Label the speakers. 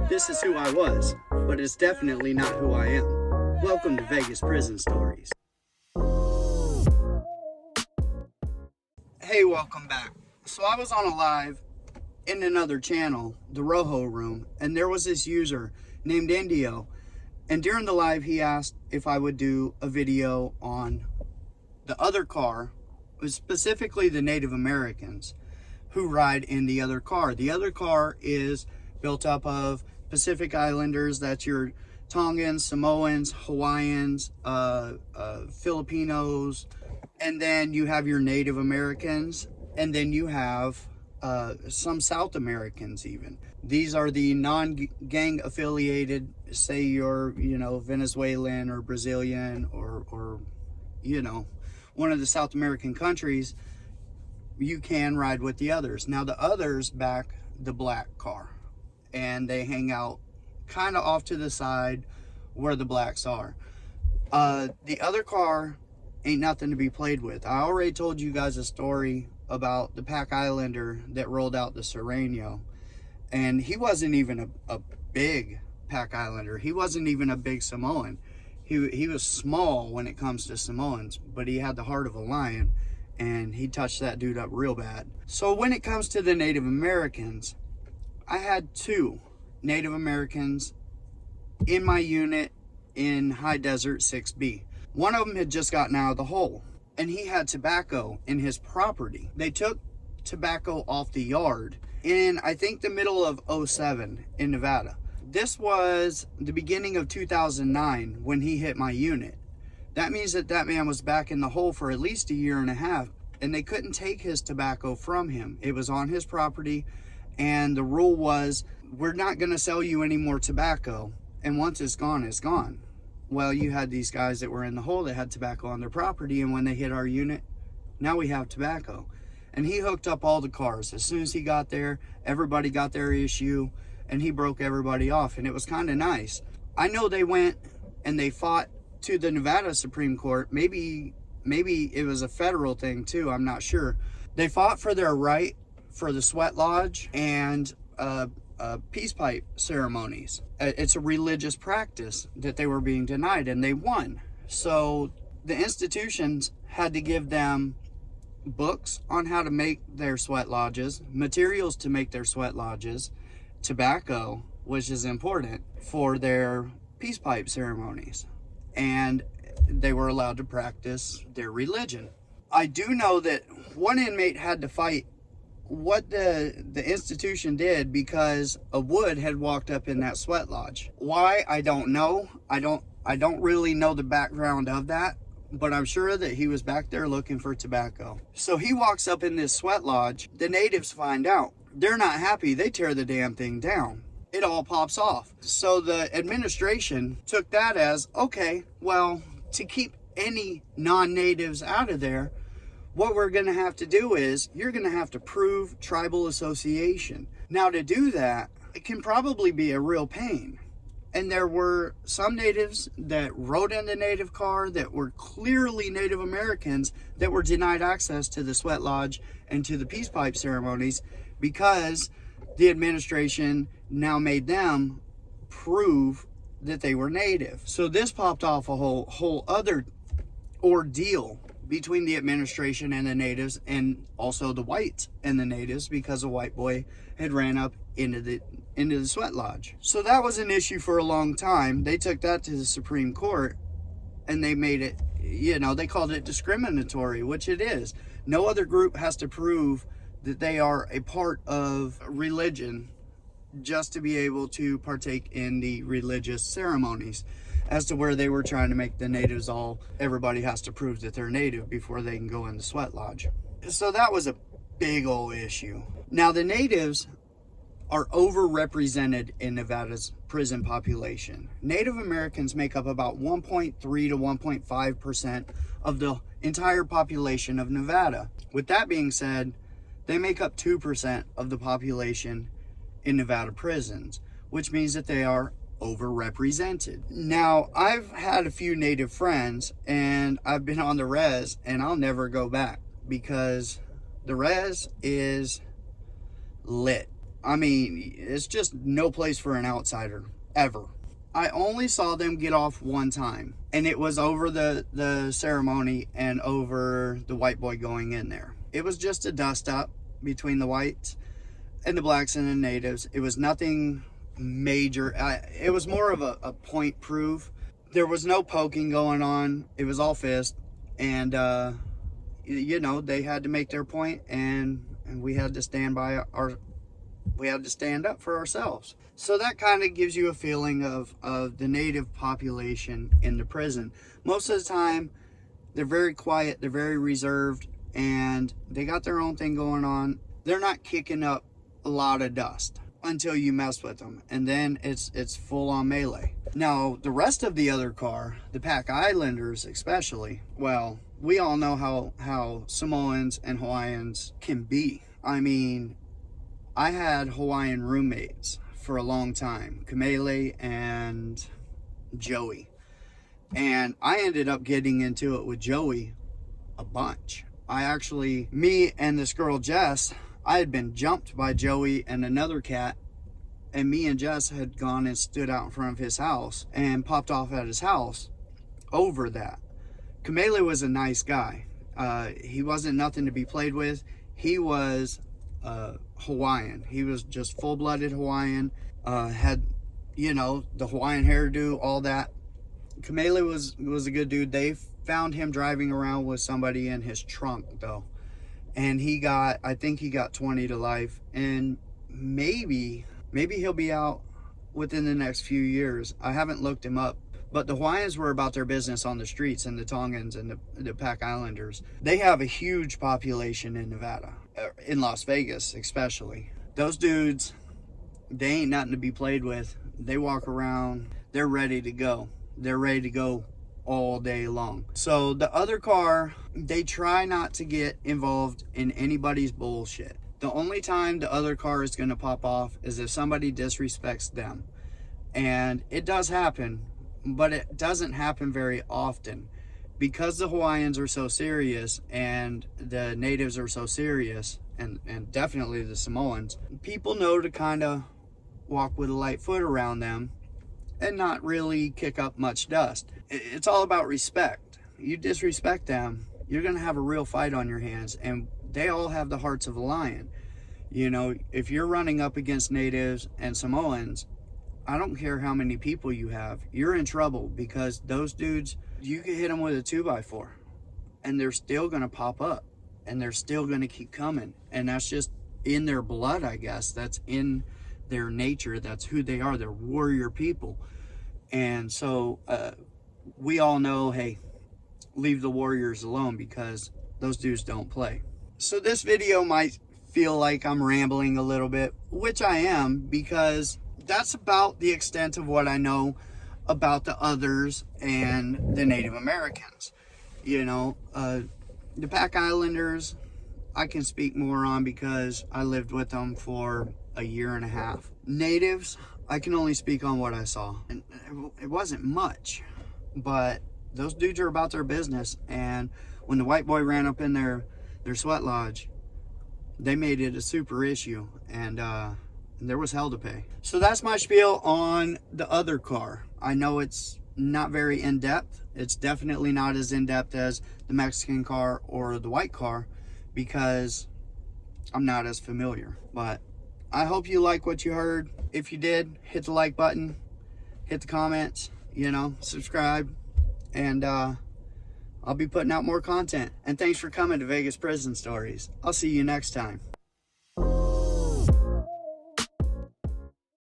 Speaker 1: This is who I was, but it's definitely not who I am. Welcome to Vegas Prison Stories. Hey, welcome back. So I was on a live in another channel, the Rojo Room, and there was this user named Indio. And during the live, he asked if I would do a video on the other car, specifically the Native Americans who ride in the other car. The other car is built up of Pacific Islanders. That's your Tongans, Samoans, Hawaiians, Filipinos, and then you have your Native Americans, and then you have some South Americans even. These are the non-gang affiliated, say you're, Venezuelan or Brazilian or one of the South American countries, you can ride with the others. Now the others back the black car, and they hang out kind of off to the side where the blacks are. The other car ain't nothing to be played with. I already told you guys a story about the Pac Islander that rolled out the Sereno, and he wasn't even a big Pac Islander. He wasn't even a big Samoan. He was small when it comes to Samoans, but he had the heart of a lion, and he touched that dude up real bad. So when it comes to the Native Americans, I had two Native Americans in my unit in High Desert 6B. One of them had just gotten out of the hole, and he had tobacco in his property. They took tobacco off the yard in, I think, the middle of 07 in Nevada. This was the beginning of 2009 when he hit my unit. That means that that man was back in the hole for at least a year and a half, and they couldn't take his tobacco from him. It was on his property, and the rule was, we're not going to sell you any more tobacco, and once it's gone, it's gone. Well, you had these guys that were in the hole that had tobacco on their property, and when they hit our unit, now we have tobacco. And he hooked up all the cars. As soon as he got there, everybody got their issue, and he broke everybody off, and it was kind of nice. I know they went and they fought to the Nevada Supreme Court. Maybe it was a federal thing too, I'm not sure. They fought for their right for the sweat lodge and peace pipe ceremonies. It's a religious practice that they were being denied, and they won. So the institutions had to give them books on how to make their sweat lodges, materials to make their sweat lodges, tobacco, which is important for their peace pipe ceremonies, and they were allowed to practice their religion. I do know that one inmate had to fight what the institution did because a wood had walked up in that sweat lodge. Why, I don't know. I don't really know the background of that, but I'm sure that he was back there looking for tobacco. So he walks up in this sweat lodge. The natives find out. They're not happy. They tear the damn thing down. It all pops off. So the administration took that as, okay, well, to keep any non-natives out of there, what we're going to have to do is you're going to have to prove tribal association. Now, to do that, it can probably be a real pain. And there were some natives that rode in the native car that were clearly Native Americans that were denied access to the sweat lodge and to the peace pipe ceremonies because the administration now made them prove that they were native. So this popped off a whole other ordeal between the administration and the natives, and also the whites and the natives, because a white boy had ran up into the sweat lodge. So that was an issue for a long time. They took that to the Supreme Court, and they made it, they called it discriminatory, which it is. No other group has to prove that they are a part of religion just to be able to partake in the religious ceremonies, as to where they were trying to make the natives everybody has to prove that they're native before they can go in the sweat lodge. So that was a big old issue. Now the natives are overrepresented in Nevada's prison population. Native Americans make up about 1.3 to 1.5% of the entire population of Nevada. With that being said, they make up 2% of the population in Nevada prisons, which means that they are overrepresented. Now, I've had a few native friends, and I've been on the res, and I'll never go back because the res is lit. I mean, it's just no place for an outsider, ever. I only saw them get off one time, and it was over the ceremony and over the white boy going in there. It was just a dust up between the whites and the blacks and the natives. It was nothing major. It was more of a point prove. There was no poking going on. It was all fist, and you know, they had to make their point, and we had to stand by we had to stand up for ourselves. So that kind of gives you a feeling of the native population in the prison. Most of the time, they're very quiet, they're very reserved, and they got their own thing going on. They're not kicking up a lot of dust until you mess with them, and then it's full on melee. Now, the rest of the other car, the Pac Islanders especially, well, we all know how Samoans and Hawaiians can be. I mean, I had Hawaiian roommates for a long time, Kamele and Joey. And I ended up getting into it with Joey a bunch. Me and this girl Jess, I had been jumped by Joey and another cat, and me and Jess had gone and stood out in front of his house and popped off at his house over that. Kamele was a nice guy. He wasn't nothing to be played with. He was Hawaiian. He was just full-blooded Hawaiian. Had, you know, the Hawaiian hairdo, all that. Kamele was a good dude. They found him driving around with somebody in his trunk, though. And I think he got 20 to life. And maybe he'll be out within the next few years. I haven't looked him up. But the Hawaiians were about their business on the streets, and the Tongans and the Pac Islanders. They have a huge population in Nevada, in Las Vegas especially. Those dudes, they ain't nothing to be played with. They walk around, they're ready to go. They're ready to go all day long. So the other car, they try not to get involved in anybody's bullshit. The only time the other car is going to pop off is if somebody disrespects them. And it does happen, but it doesn't happen very often. Because the Hawaiians are so serious and the natives are so serious, and definitely the Samoans, people know to kind of walk with a light foot around them and not really kick up much dust. It's all about respect. You disrespect them, you're going to have a real fight on your hands, and they all have the hearts of a lion. You know, if you're running up against natives and Samoans, I don't care how many people you have, you're in trouble, because those dudes, you can hit them with a 2x4 and they're still going to pop up, and they're still going to keep coming. And that's just in their blood, I guess. That's in their nature. That's who they are. They're warrior people. And so we all know, hey, leave the warriors alone, because those dudes don't play. So this video might feel like I'm rambling a little bit, which I am, because that's about the extent of what I know about the others and the Native Americans. You know, the Pac Islanders, I can speak more on because I lived with them for a year and a half. Natives, I can only speak on what I saw. And it wasn't much, but those dudes are about their business. And when the white boy ran up in their sweat lodge, they made it a super issue, and there was hell to pay. So that's my spiel on the other car. I know it's not very in-depth. It's definitely not as in-depth as the Mexican car or the white car, because I'm not as familiar. But I hope you like what you heard. If you did, hit the like button, hit the comments, you know, subscribe, and I'll be putting out more content. And thanks for coming to Vegas Prison Stories. I'll see you next time.